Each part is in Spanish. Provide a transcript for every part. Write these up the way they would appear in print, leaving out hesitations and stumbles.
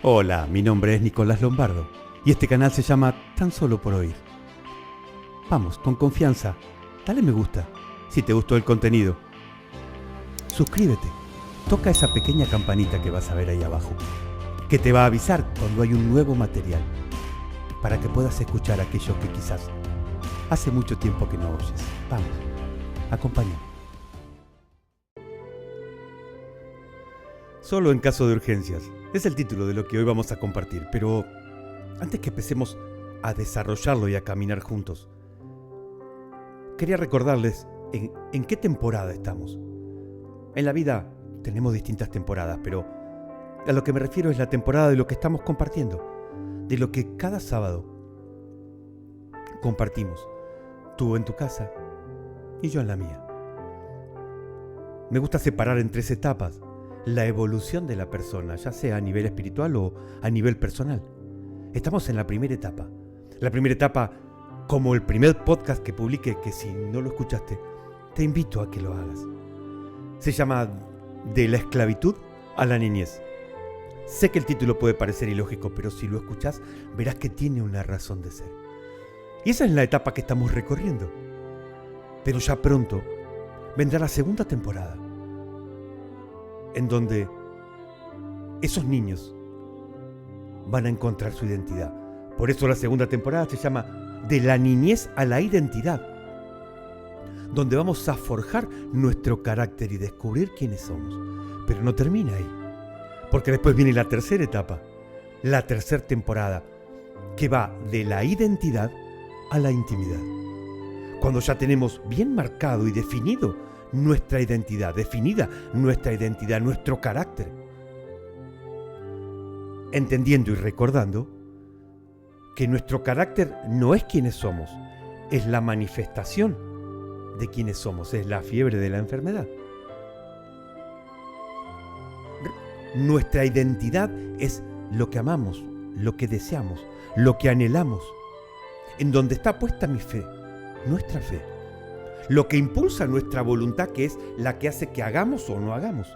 Hola, mi nombre es Nicolás Lombardo y este canal se llama Tan Solo por Oír. Vamos, con confianza, dale me gusta si te gustó el contenido. Suscríbete, toca esa pequeña campanita que vas a ver ahí abajo, que te va a avisar cuando hay un nuevo material, para que puedas escuchar aquello que quizás hace mucho tiempo que no oyes. Vamos, acompáñame. Solo en caso de urgencias. Es el título de lo que hoy vamos a compartir, pero antes que empecemos a desarrollarlo y a caminar juntos, quería recordarles en qué temporada estamos. En la vida tenemos distintas temporadas, pero a lo que me refiero es la temporada de lo que estamos compartiendo, de lo que cada sábado compartimos, tú en tu casa y yo en la mía. Me gusta separar en 3 etapas la evolución de la persona, ya sea a nivel espiritual o a nivel personal. Estamos en la primera etapa. La primera etapa, como el primer podcast que publiqué, que si no lo escuchaste, te invito a que lo hagas. Se llama De la esclavitud a la niñez. Sé que el título puede parecer ilógico, pero si lo escuchas, verás que tiene una razón de ser. Y esa es la etapa que estamos recorriendo. Pero ya pronto vendrá la segunda temporada, en donde esos niños van a encontrar su identidad. Por eso la segunda temporada se llama De la niñez a la identidad, donde vamos a forjar nuestro carácter y descubrir quiénes somos. Pero no termina ahí, porque después viene la tercera etapa, la tercera temporada, que va de la identidad a la intimidad. Cuando ya tenemos bien marcado y definido nuestra identidad, nuestro carácter. Entendiendo y recordando que nuestro carácter no es quienes somos, es la manifestación de quienes somos, es la fiebre de la enfermedad. Nuestra identidad es lo que amamos, lo que deseamos, lo que anhelamos, en donde está puesta mi fe, nuestra fe. Lo que impulsa nuestra voluntad, que es la que hace que hagamos o no hagamos.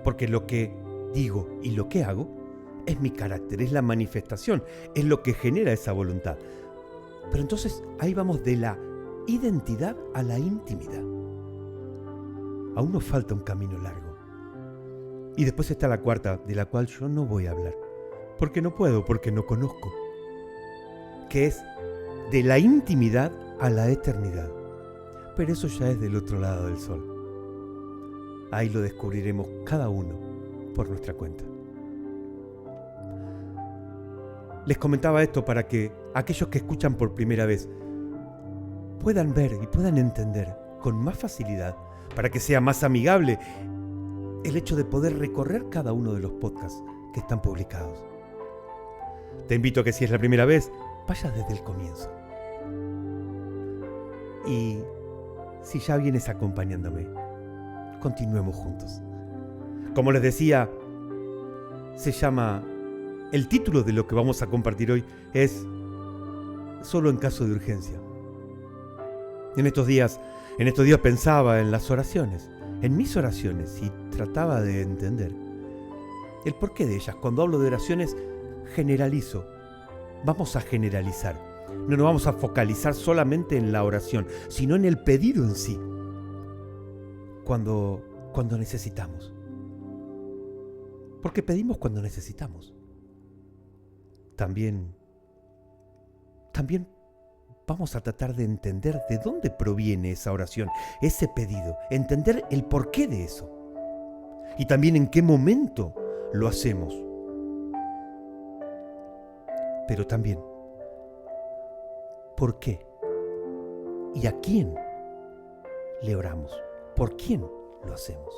Porque lo que digo y lo que hago es mi carácter, es la manifestación, es lo que genera esa voluntad. Pero entonces ahí vamos de la identidad a la intimidad. Aún nos falta un camino largo. Y después está la cuarta, de la cual yo no voy a hablar, porque no puedo, porque no conozco, que es de la intimidad a la eternidad. Pero eso ya es del otro lado del sol. Ahí lo descubriremos cada uno por nuestra cuenta. Les comentaba esto para que aquellos que escuchan por primera vez puedan ver y puedan entender con más facilidad, para que sea más amigable el hecho de poder recorrer cada uno de los podcasts que están publicados. Te invito a que si es la primera vez, vayas desde el comienzo. Y si ya vienes acompañándome, continuemos juntos. Como les decía, se llama, el título de lo que vamos a compartir hoy es Solo en caso de urgencia. En estos días pensaba en las oraciones, en mis oraciones, y trataba de entender el porqué de ellas. Cuando hablo de oraciones, generalizo. Vamos a generalizar. No nos vamos a focalizar solamente en la oración, sino en el pedido en sí. Cuando necesitamos. Porque pedimos cuando necesitamos. También vamos a tratar de entender de dónde proviene esa oración, ese pedido, entender el porqué de eso. Y también en qué momento lo hacemos. Pero también, ¿por qué? ¿Y a quién le oramos? ¿Por quién lo hacemos?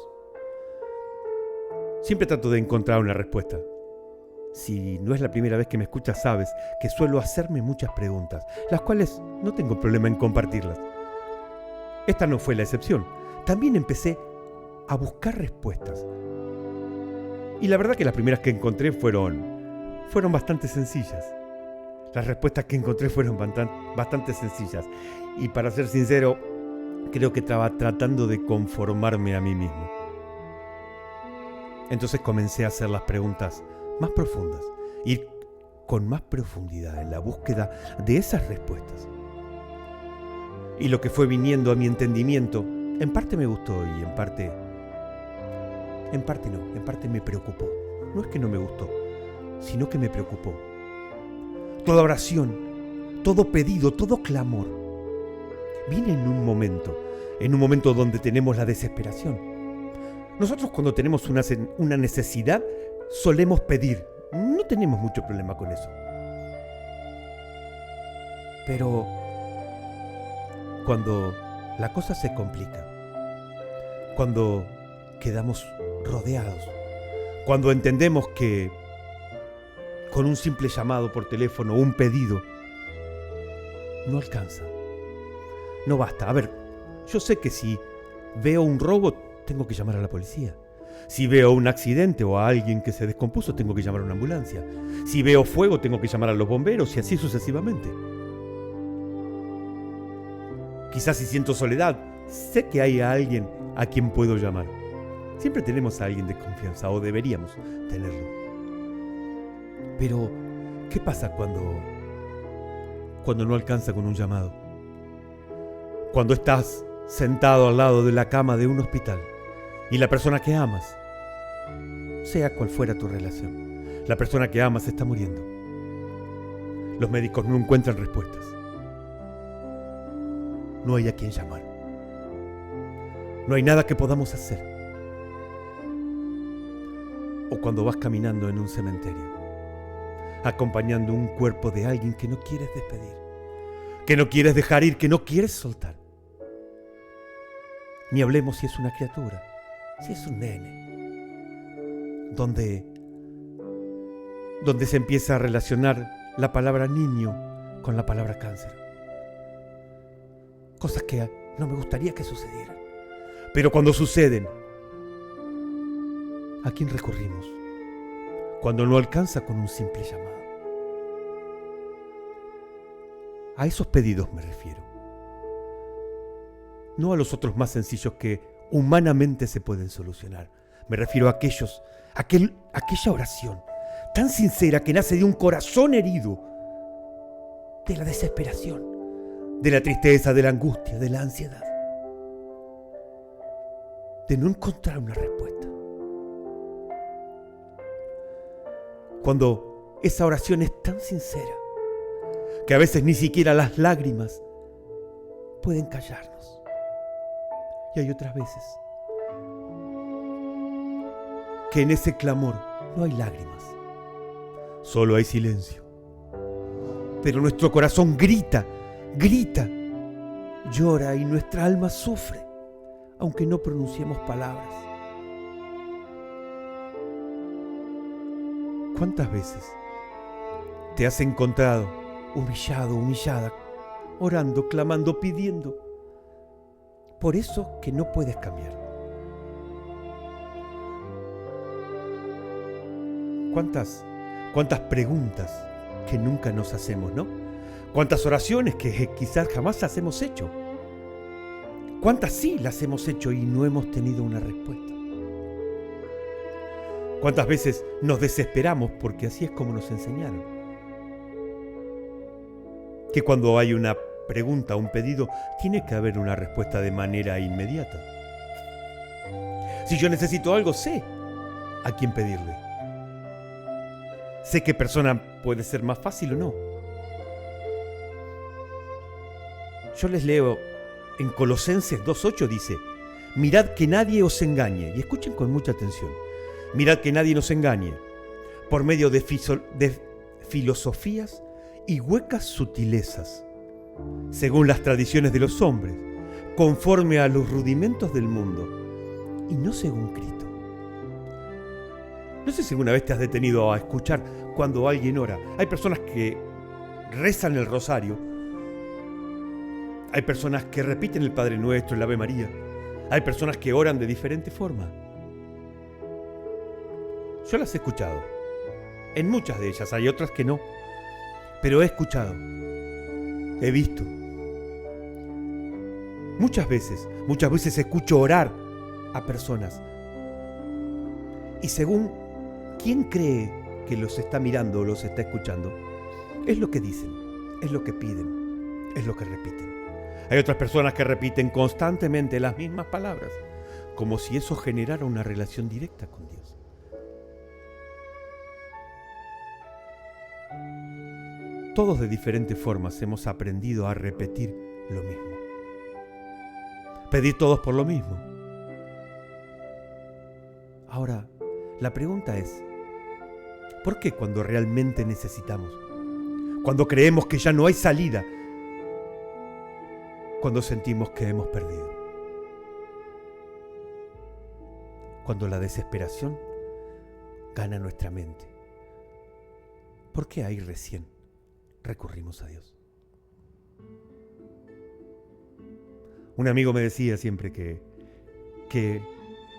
Siempre trato de encontrar una respuesta. Si no es la primera vez que me escuchas, sabes que suelo hacerme muchas preguntas, las cuales no tengo problema en compartirlas. Esta no fue la excepción. También empecé a buscar respuestas. Y la verdad que las primeras que encontré fueron bastante sencillas. Las respuestas que encontré fueron bastante sencillas. Y para ser sincero, creo que estaba tratando de conformarme a mí mismo. Entonces comencé a hacer las preguntas más profundas, ir con más profundidad en la búsqueda de esas respuestas. Y lo que fue viniendo a mi entendimiento, en parte me gustó y en parte no, en parte me preocupó. No es que no me gustó, sino que me preocupó. Toda oración, todo pedido, todo clamor, viene en un momento donde tenemos la desesperación. Nosotros cuando tenemos una necesidad, solemos pedir. No tenemos mucho problema con eso. Pero cuando la cosa se complica, cuando quedamos rodeados, cuando entendemos que con un simple llamado por teléfono, un pedido, no alcanza, no basta. A ver, yo sé que si veo un robo, tengo que llamar a la policía. Si veo un accidente o a alguien que se descompuso, tengo que llamar a una ambulancia. Si veo fuego, tengo que llamar a los bomberos y así sucesivamente. Quizás si siento soledad, sé que hay a alguien a quien puedo llamar. Siempre tenemos a alguien de confianza, o deberíamos tenerlo. Pero, ¿qué pasa cuando no alcanza con un llamado? Cuando estás sentado al lado de la cama de un hospital y la persona que amas, sea cual fuera tu relación, la persona que amas está muriendo. Los médicos no encuentran respuestas. No hay a quien llamar. No hay nada que podamos hacer. O cuando vas caminando en un cementerio, acompañando un cuerpo de alguien que no quieres despedir, que no quieres dejar ir, que no quieres soltar. Ni hablemos si es una criatura, si es un nene, donde se empieza a relacionar la palabra niño con la palabra cáncer. Cosas que no me gustaría que sucedieran. Pero cuando suceden, ¿a quién recurrimos? Cuando no alcanza con un simple llamado. A esos pedidos me refiero. No a los otros más sencillos que humanamente se pueden solucionar. Me refiero a aquella oración tan sincera que nace de un corazón herido, de la desesperación, de la tristeza, de la angustia, de la ansiedad, de no encontrar una respuesta. Cuando esa oración es tan sincera que a veces ni siquiera las lágrimas pueden callarnos. Y hay otras veces que en ese clamor no hay lágrimas, solo hay silencio. Pero nuestro corazón grita, llora y nuestra alma sufre, aunque no pronunciemos palabras. ¿Cuántas veces te has encontrado humillado, humillada, orando, clamando, pidiendo por eso que no puedes cambiar? ¿Cuántas preguntas que nunca nos hacemos, ¿no? ¿Cuántas oraciones que quizás jamás las hemos hecho? ¿Cuántas sí las hemos hecho y no hemos tenido una respuesta? ¿Cuántas veces nos desesperamos porque así es como nos enseñaron? Que cuando hay una pregunta, un pedido, tiene que haber una respuesta de manera inmediata. Si yo necesito algo, sé a quién pedirle. Sé qué persona puede ser más fácil o no. Yo les leo en Colosenses 2:8 dice: mirad que nadie os engañe, y escuchen con mucha atención, mirad que nadie nos engañe por medio de filosofías y huecas sutilezas, según las tradiciones de los hombres, conforme a los rudimentos del mundo, y no según Cristo. No sé si alguna vez te has detenido a escuchar cuando alguien ora. Hay personas que rezan el rosario, hay personas que repiten el Padre Nuestro, el Ave María, hay personas que oran de diferente forma. Yo las he escuchado, en muchas de ellas, hay otras que no, pero he escuchado, he visto. Muchas veces escucho orar a personas y según quién cree que los está mirando o los está escuchando, es lo que dicen, es lo que piden, es lo que repiten. Hay otras personas que repiten constantemente las mismas palabras, como si eso generara una relación directa con Dios. Todos de diferentes formas hemos aprendido a repetir lo mismo. Pedir todos por lo mismo. Ahora, la pregunta es, ¿por qué cuando realmente necesitamos? Cuando creemos que ya no hay salida, cuando sentimos que hemos perdido, cuando la desesperación gana nuestra mente, ¿por qué ahí recién recurrimos a Dios? Un amigo me decía siempre que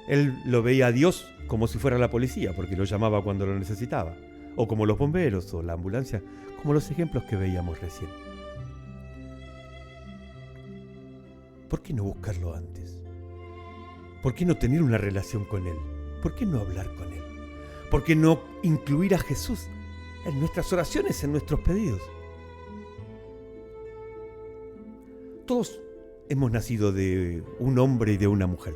él lo veía a Dios como si fuera la policía, porque lo llamaba cuando lo necesitaba, o como los bomberos o la ambulancia, como los ejemplos que veíamos recién. ¿Por qué no buscarlo antes? ¿Por qué no tener una relación con Él? ¿Por qué no hablar con Él? ¿Por qué no incluir a Jesús en nuestras oraciones, en nuestros pedidos? Todos hemos nacido de un hombre y de una mujer,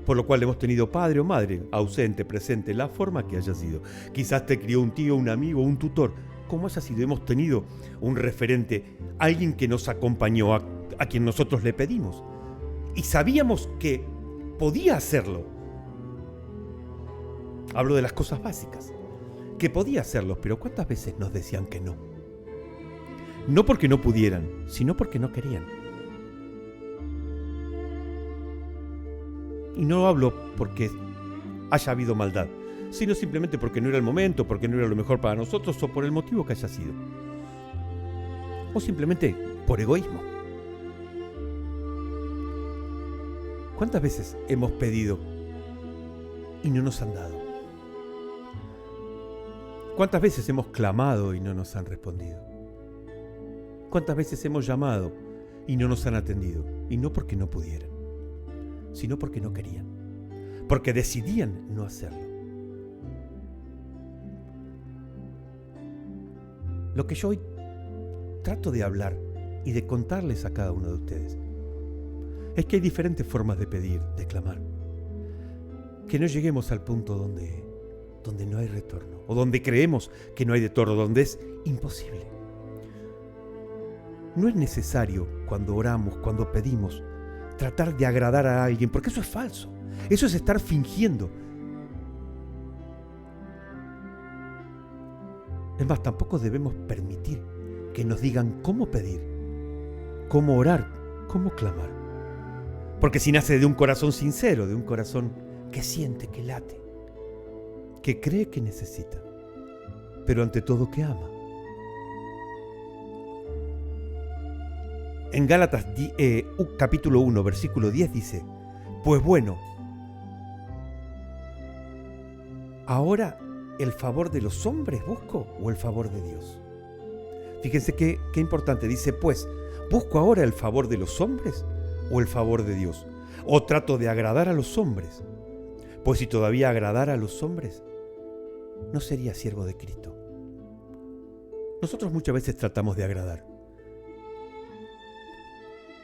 por lo cual hemos tenido padre o madre, ausente, presente, la forma que haya sido. Quizás te crió un tío, un amigo, un tutor, como haya sido. Hemos tenido un referente, alguien que nos acompañó, a quien nosotros le pedimos. Y sabíamos que podía hacerlo. Hablo de las cosas básicas, que podía hacerlo, pero ¿cuántas veces nos decían que no? No porque no pudieran, sino porque no querían. Y no hablo porque haya habido maldad, sino simplemente porque no era el momento, porque no era lo mejor para nosotros o por el motivo que haya sido. O simplemente por egoísmo. ¿Cuántas veces hemos pedido y no nos han dado? ¿Cuántas veces hemos clamado y no nos han respondido? ¿Cuántas veces hemos llamado y no nos han atendido? Y no porque no pudieran, sino porque no querían, porque decidían no hacerlo. Lo que yo hoy trato de hablar y de contarles a cada uno de ustedes es que hay diferentes formas de pedir, de clamar. Que no lleguemos al punto donde no hay retorno, o donde creemos que no hay retorno, donde es imposible. No es necesario, cuando oramos, cuando pedimos, tratar de agradar a alguien, porque eso es falso. Eso es estar fingiendo. Es más, tampoco debemos permitir que nos digan cómo pedir, cómo orar, cómo clamar. Porque si nace de un corazón sincero, de un corazón que siente, que late, que cree que necesita, pero ante todo que ama. En Gálatas capítulo 1, versículo 10 dice, pues bueno, ¿ahora el favor de los hombres busco o el favor de Dios? Fíjense qué importante, dice, pues, ¿busco ahora el favor de los hombres o el favor de Dios? ¿O trato de agradar a los hombres? Pues si todavía agradara a los hombres, no sería siervo de Cristo. Nosotros muchas veces tratamos de agradar.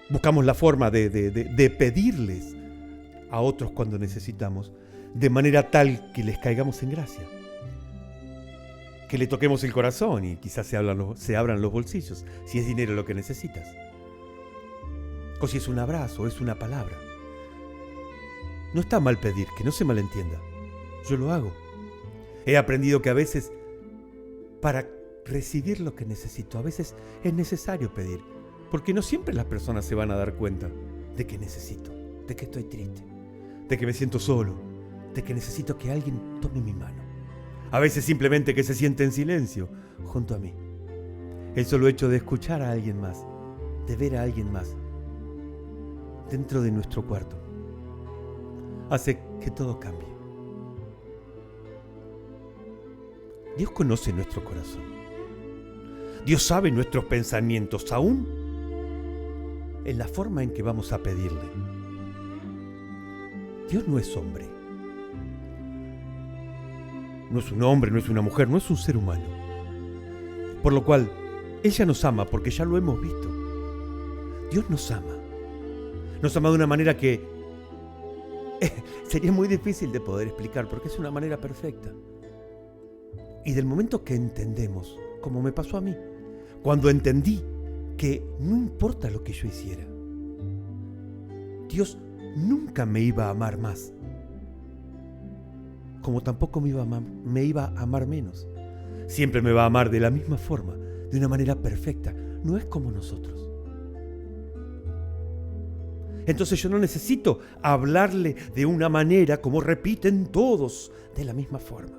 Buscamos la forma de pedirles a otros cuando necesitamos, de manera tal que les caigamos en gracia. Que le toquemos el corazón y quizás se abran los bolsillos, si es dinero lo que necesitas. O si es un abrazo, o es una palabra. No está mal pedir, que no se malentienda. Yo lo hago. He aprendido que a veces, para recibir lo que necesito, a veces es necesario pedir. Porque no siempre las personas se van a dar cuenta de que necesito, de que estoy triste, de que me siento solo, de que necesito que alguien tome mi mano. A veces simplemente que se siente en silencio junto a mí. El solo hecho de escuchar a alguien más, de ver a alguien más dentro de nuestro cuarto, hace que todo cambie. Dios conoce nuestro corazón. Dios sabe nuestros pensamientos, aún en la forma en que vamos a pedirle. Dios no es hombre. No es un hombre, no es una mujer, no es un ser humano. Por lo cual, Él ya nos ama porque ya lo hemos visto. Dios nos ama. Nos ama de una manera que sería muy difícil de poder explicar porque es una manera perfecta. Y del momento que entendemos, como me pasó a mí, cuando entendí que no importa lo que yo hiciera, Dios nunca me iba a amar más, como tampoco me iba a amar menos. Siempre me va a amar de la misma forma, de una manera perfecta. No es como nosotros. Entonces yo no necesito hablarle de una manera como repiten todos, de la misma forma.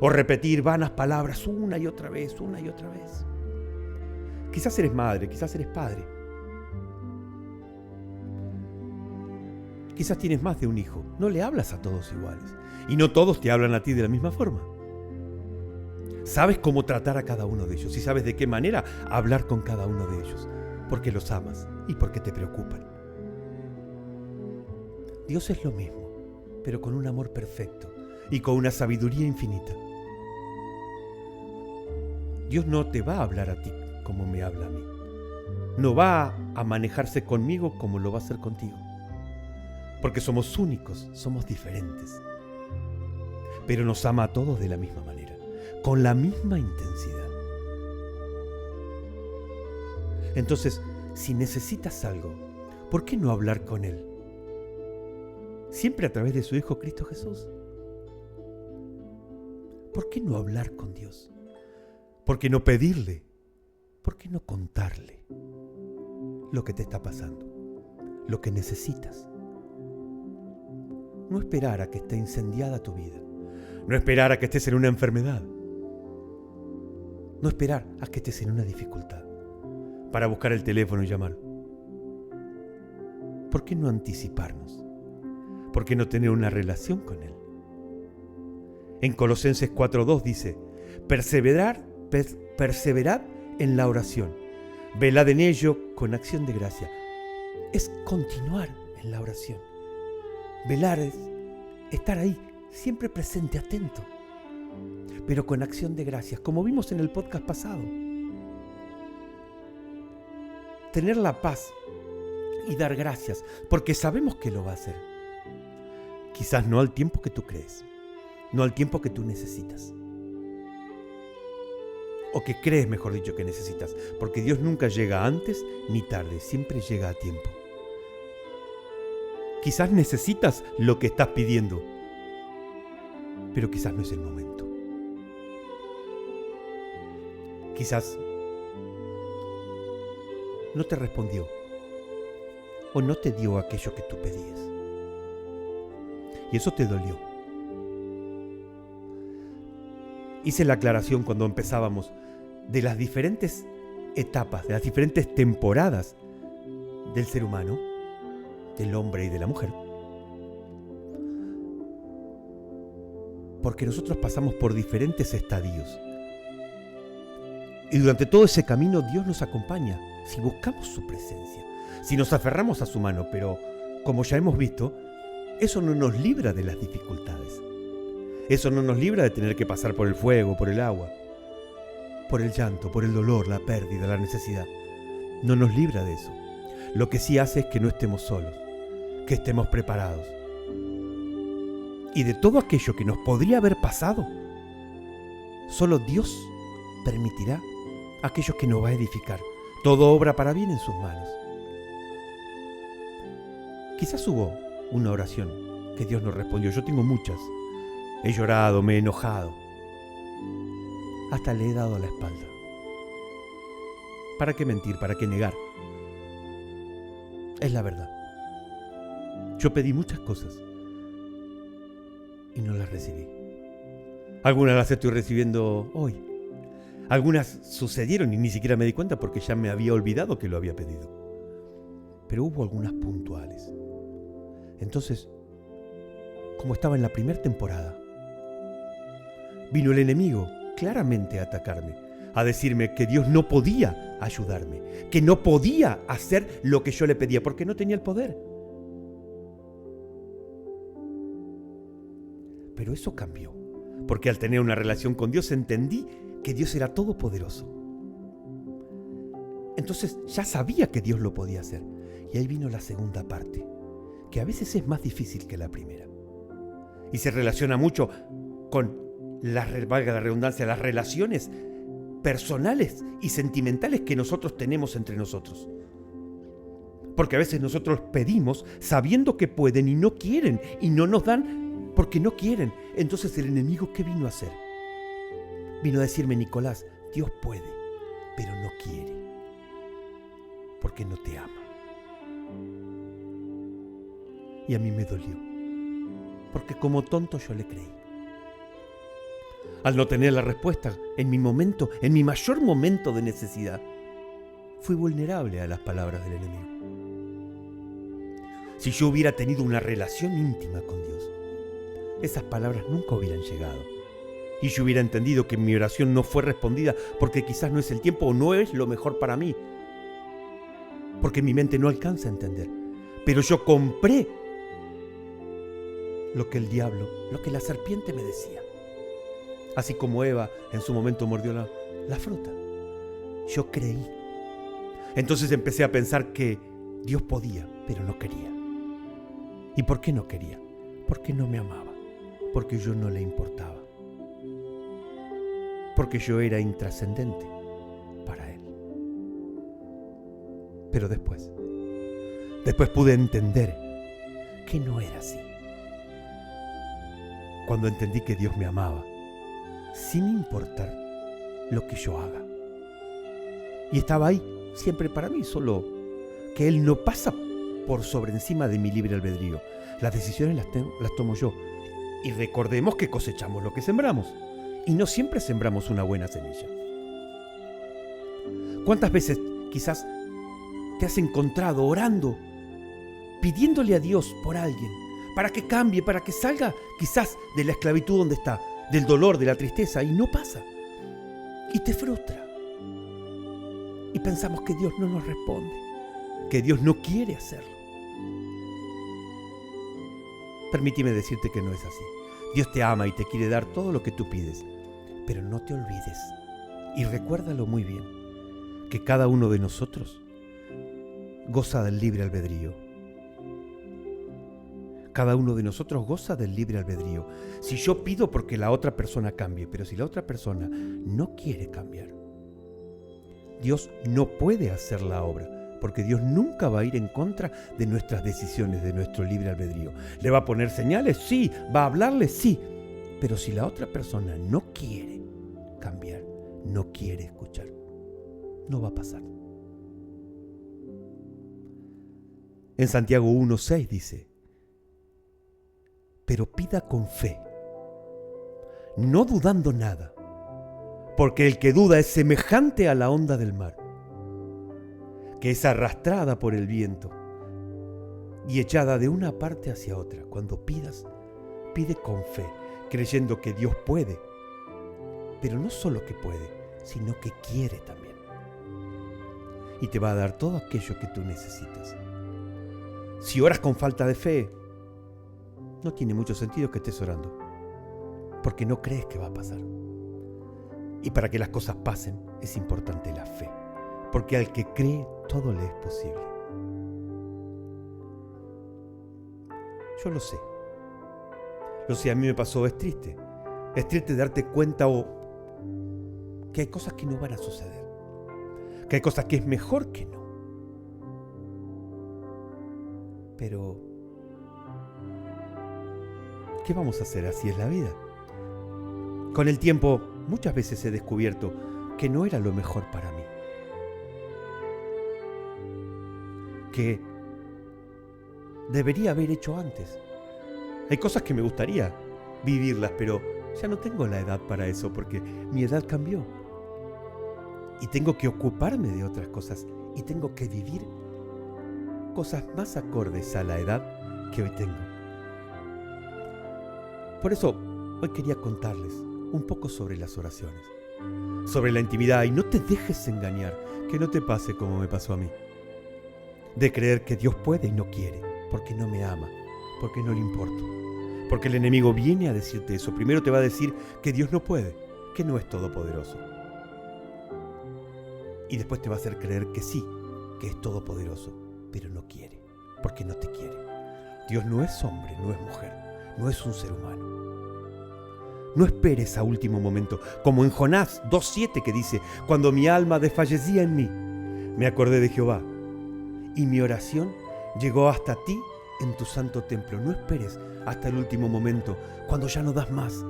O repetir vanas palabras una y otra vez, una y otra vez. Quizás eres madre, quizás eres padre. Quizás tienes más de un hijo. No le hablas a todos iguales. Y no todos te hablan a ti de la misma forma. Sabes cómo tratar a cada uno de ellos y sabes de qué manera hablar con cada uno de ellos. Porque los amas y porque te preocupan. Dios es lo mismo, pero con un amor perfecto y con una sabiduría infinita. Dios no te va a hablar a ti como me habla a mí. No va a manejarse conmigo como lo va a hacer contigo. Porque somos únicos, somos diferentes. Pero nos ama a todos de la misma manera, con la misma intensidad. Entonces, si necesitas algo, ¿por qué no hablar con Él? Siempre a través de su Hijo Cristo Jesús. ¿Por qué no hablar con Dios? ¿Por qué no pedirle? ¿Por qué no contarle lo que te está pasando? Lo que necesitas. No esperar a que esté incendiada tu vida. No esperar a que estés en una enfermedad. No esperar a que estés en una dificultad para buscar el teléfono y llamar. ¿Por qué no anticiparnos? ¿Por qué no tener una relación con Él? En Colosenses 4:2 dice: perseverad en la oración, velad en ello con acción de gracia. Es continuar en la oración. Velar es estar ahí, siempre presente, atento, pero con acción de gracias, como vimos en el podcast pasado. Tener la paz y dar gracias, porque sabemos que lo va a hacer. Quizás no al tiempo que tú crees, no al tiempo que tú necesitas. O que crees, mejor dicho, que necesitas, porque Dios nunca llega antes ni tarde, siempre llega a tiempo. Quizás necesitas lo que estás pidiendo, pero quizás no es el momento. Quizás no te respondió o no te dio aquello que tú pedías. Y eso te dolió. Hice la aclaración cuando empezábamos de las diferentes etapas, de las diferentes temporadas del ser humano, del hombre y de la mujer. Porque nosotros pasamos por diferentes estadios. Y durante todo ese camino Dios nos acompaña, si buscamos su presencia, si nos aferramos a su mano, pero como ya hemos visto, eso no nos libra de las dificultades. Eso no nos libra de tener que pasar por el fuego, por el agua, por el llanto, por el dolor, la pérdida, la necesidad. No nos libra de eso. Lo que sí hace es que no estemos solos, que estemos preparados. Y de todo aquello que nos podría haber pasado, solo Dios permitirá aquello que nos va a edificar. Todo obra para bien en sus manos. Quizás hubo una oración que Dios nos respondió. Yo tengo muchas. He llorado, me he enojado. Hasta le he dado la espalda. ¿Para qué mentir? ¿Para qué negar? Es la verdad. Yo pedí muchas cosas y no las recibí. Algunas las estoy recibiendo hoy. Algunas sucedieron y ni siquiera me di cuenta porque ya me había olvidado que lo había pedido. Pero hubo algunas puntuales. Entonces, como estaba en la primera temporada, vino el enemigo claramente a atacarme, a decirme que Dios no podía ayudarme, que no podía hacer lo que yo le pedía porque no tenía el poder. Pero eso cambió, porque al tener una relación con Dios entendí que Dios era todopoderoso. Entonces ya sabía que Dios lo podía hacer. Y ahí vino la segunda parte, que a veces es más difícil que la primera. Y se relaciona mucho con, valga la redundancia, las relaciones personales y sentimentales que nosotros tenemos entre nosotros. Porque a veces nosotros pedimos sabiendo que pueden y no quieren, y no nos dan porque no quieren. Entonces el enemigo, ¿qué vino a hacer? Vino a decirme: Nicolás, Dios puede, pero no quiere, porque no te ama. Y a mí me dolió, porque como tonto yo le creí. Al no tener la respuesta en mi momento, en mi mayor momento de necesidad, fui vulnerable a las palabras del enemigo. Si yo hubiera tenido una relación íntima con Dios, esas palabras nunca hubieran llegado. Y yo hubiera entendido que mi oración no fue respondida porque quizás no es el tiempo o no es lo mejor para mí. Porque mi mente no alcanza a entender. Pero yo compré lo que el diablo, lo que la serpiente me decía. Así como Eva en su momento mordió la fruta. Yo creí. Entonces empecé a pensar que Dios podía, pero no quería. ¿Y por qué no quería? Porque no me amaba. Porque yo no le importaba. Porque yo era intrascendente para Él. Pero después pude entender que no era así. Cuando entendí que Dios me amaba, sin importar lo que yo haga. Y estaba ahí siempre para mí, solo que Él no pasa por sobre encima de mi libre albedrío. Las decisiones las tomo yo. Y recordemos que cosechamos lo que sembramos. Y no siempre sembramos una buena semilla. ¿Cuántas veces quizás te has encontrado orando, pidiéndole a Dios por alguien, para que cambie, para que salga quizás de la esclavitud donde está, del dolor, de la tristeza, y no pasa? Y te frustra. Y pensamos que Dios no nos responde, que Dios no quiere hacerlo. Permíteme decirte que no es así. Dios te ama y te quiere dar todo lo que tú pides, pero no te olvides, y recuérdalo muy bien, que cada uno de nosotros goza del libre albedrío. Cada uno de nosotros goza del libre albedrío. Si yo pido porque la otra persona cambie, pero si la otra persona no quiere cambiar, Dios no puede hacer la obra, porque Dios nunca va a ir en contra de nuestras decisiones, de nuestro libre albedrío. ¿Le va a poner señales? Sí. ¿Va a hablarle? Sí. Pero si la otra persona no quiere cambiar, no quiere escuchar, no va a pasar. En Santiago 1:6 dice: pero pida con fe, no dudando nada, porque el que duda es semejante a la onda del mar, que es arrastrada por el viento y echada de una parte hacia otra. Cuando pidas, pide con fe, creyendo que Dios puede, pero no solo que puede, sino que quiere también. Y te va a dar todo aquello que tú necesitas. Si oras con falta de fe, no tiene mucho sentido que estés orando, porque no crees que va a pasar. Y para que las cosas pasen, es importante la fe, porque al que cree, todo le es posible. Yo lo sé. A mí me pasó, es triste. Es triste darte cuenta que hay cosas que no van a suceder, que hay cosas que es mejor que no. Pero, ¿qué vamos a hacer? Así es la vida. Con el tiempo, muchas veces he descubierto que no era lo mejor para mí. Que debería haber hecho antes. Hay cosas que me gustaría vivirlas, pero ya no tengo la edad para eso, porque mi edad cambió. Y tengo que ocuparme de otras cosas, y tengo que vivir cosas más acordes a la edad que hoy tengo. Por eso, hoy quería contarles un poco sobre las oraciones, sobre la intimidad, y no te dejes engañar, que no te pase como me pasó a mí, de creer que Dios puede y no quiere, porque no me ama, porque no le importo, Porque el enemigo viene a decirte eso. Primero te va a decir que Dios no puede, que no es todopoderoso. Y después te va a hacer creer que sí, que es todopoderoso, pero no quiere, porque no te quiere. Dios no es hombre, no es mujer, no es un ser humano. No esperes a último momento, como en Jonás 2:7 que dice: cuando mi alma desfallecía en mí, me acordé de Jehová, y mi oración llegó hasta ti en tu santo templo. No esperes hasta el último momento, cuando ya no das más.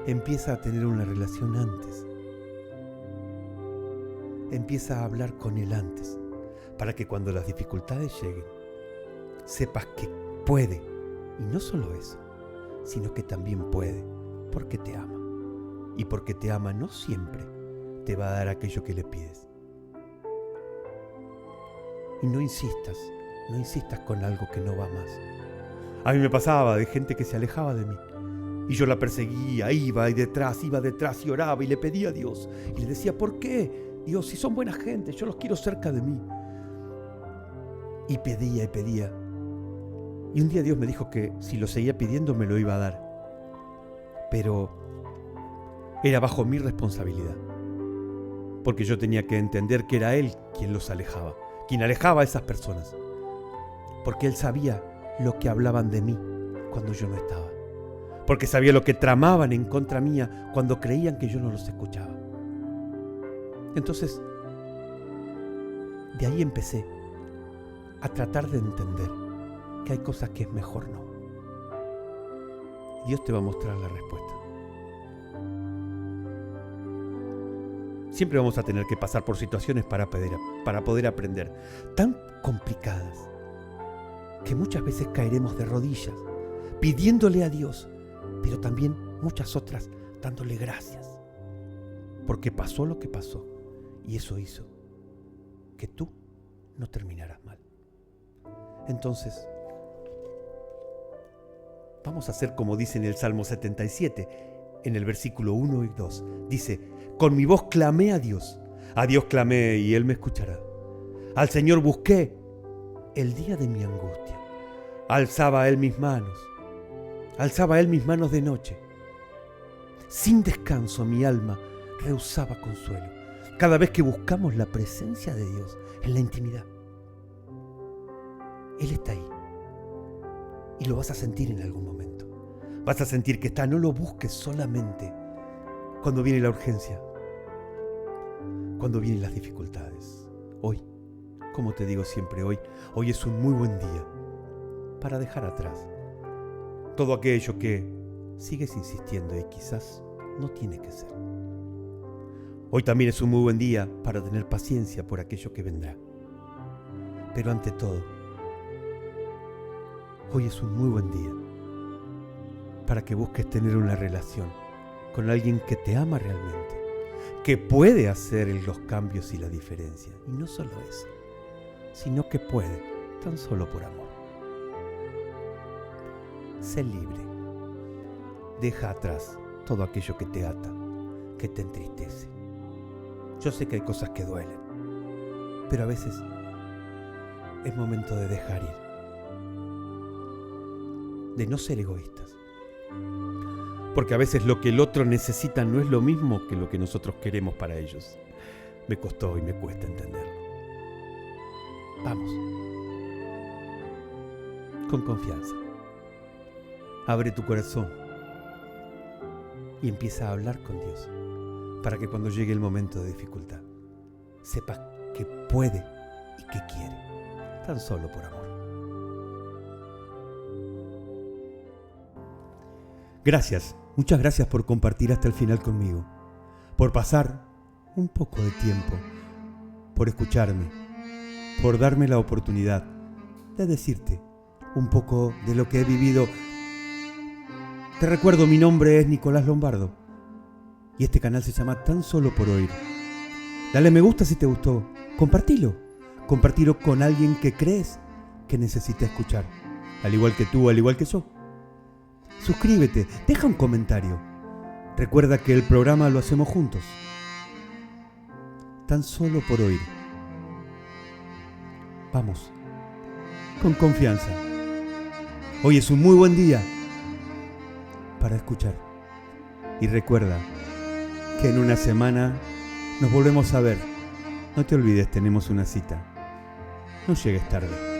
Empieza a tener una relación antes. Empieza a hablar con Él antes, para que cuando las dificultades lleguen, sepas que puede. Y no solo eso, sino que también puede, porque te ama. Y porque te ama no siempre te va a dar aquello que le pides. Y no insistas con algo que no va más. A mí me pasaba de gente que se alejaba de mí. Y yo la perseguía, iba detrás y oraba y le pedía a Dios. Y le decía: ¿por qué? Dios, si son buena gente, yo los quiero cerca de mí. Y pedía y pedía. Y un día Dios me dijo que si lo seguía pidiendo me lo iba a dar. Pero era bajo mi responsabilidad. Porque yo tenía que entender que era Él quien los alejaba, quien alejaba a esas personas. Porque Él sabía lo que hablaban de mí cuando yo no estaba. Porque sabía lo que tramaban en contra mía cuando creían que yo no los escuchaba. Entonces, de ahí empecé a tratar de entender que hay cosas que es mejor no. Dios te va a mostrar la respuesta. Siempre vamos a tener que pasar por situaciones para poder aprender, tan complicadas, que muchas veces caeremos de rodillas, pidiéndole a Dios, pero también muchas otras dándole gracias, porque pasó lo que pasó, y eso hizo que tú no terminaras mal. Entonces, vamos a hacer como dice en el Salmo 77, en el versículo 1 y 2. Dice: con mi voz clamé a Dios clamé y Él me escuchará. Al Señor busqué el día de mi angustia. Alzaba Él mis manos de noche. Sin descanso mi alma rehusaba consuelo. Cada vez que buscamos la presencia de Dios en la intimidad, Él está ahí. Y lo vas a sentir en algún momento. Vas a sentir que está. No lo busques solamente cuando viene la urgencia, cuando vienen las dificultades. Hoy, como te digo siempre, hoy es un muy buen día para dejar atrás todo aquello que sigues insistiendo y quizás no tiene que ser. Hoy también es un muy buen día para tener paciencia por aquello que vendrá. Pero ante todo, hoy es un muy buen día para que busques tener una relación con alguien que te ama realmente, que puede hacer los cambios y la diferencia. Y no solo eso, sino que puede, tan solo por amor. Sé libre. Deja atrás todo aquello que te ata, que te entristece. Yo sé que hay cosas que duelen, pero a veces es momento de dejar ir, de no ser egoístas. Porque a veces lo que el otro necesita no es lo mismo que lo que nosotros queremos para ellos. Me costó y me cuesta entenderlo. Vamos, con confianza. Abre tu corazón y empieza a hablar con Dios, para que cuando llegue el momento de dificultad, sepas que puede y que quiere, tan solo por amor. Gracias, muchas gracias por compartir hasta el final conmigo, por pasar un poco de tiempo, por escucharme, por darme la oportunidad de decirte un poco de lo que he vivido. Te recuerdo, mi nombre es Nicolás Lombardo y este canal se llama Tan Solo por Oír. Dale me gusta si te gustó, compartilo con alguien que crees que necesita escuchar, al igual que tú, al igual que yo. Suscríbete, deja un comentario. Recuerda que el programa lo hacemos juntos. Tan solo por oír. Vamos, con confianza. Hoy es un muy buen día para escuchar. Y recuerda que en una semana nos volvemos a ver. No te olvides, tenemos una cita. No llegues tarde.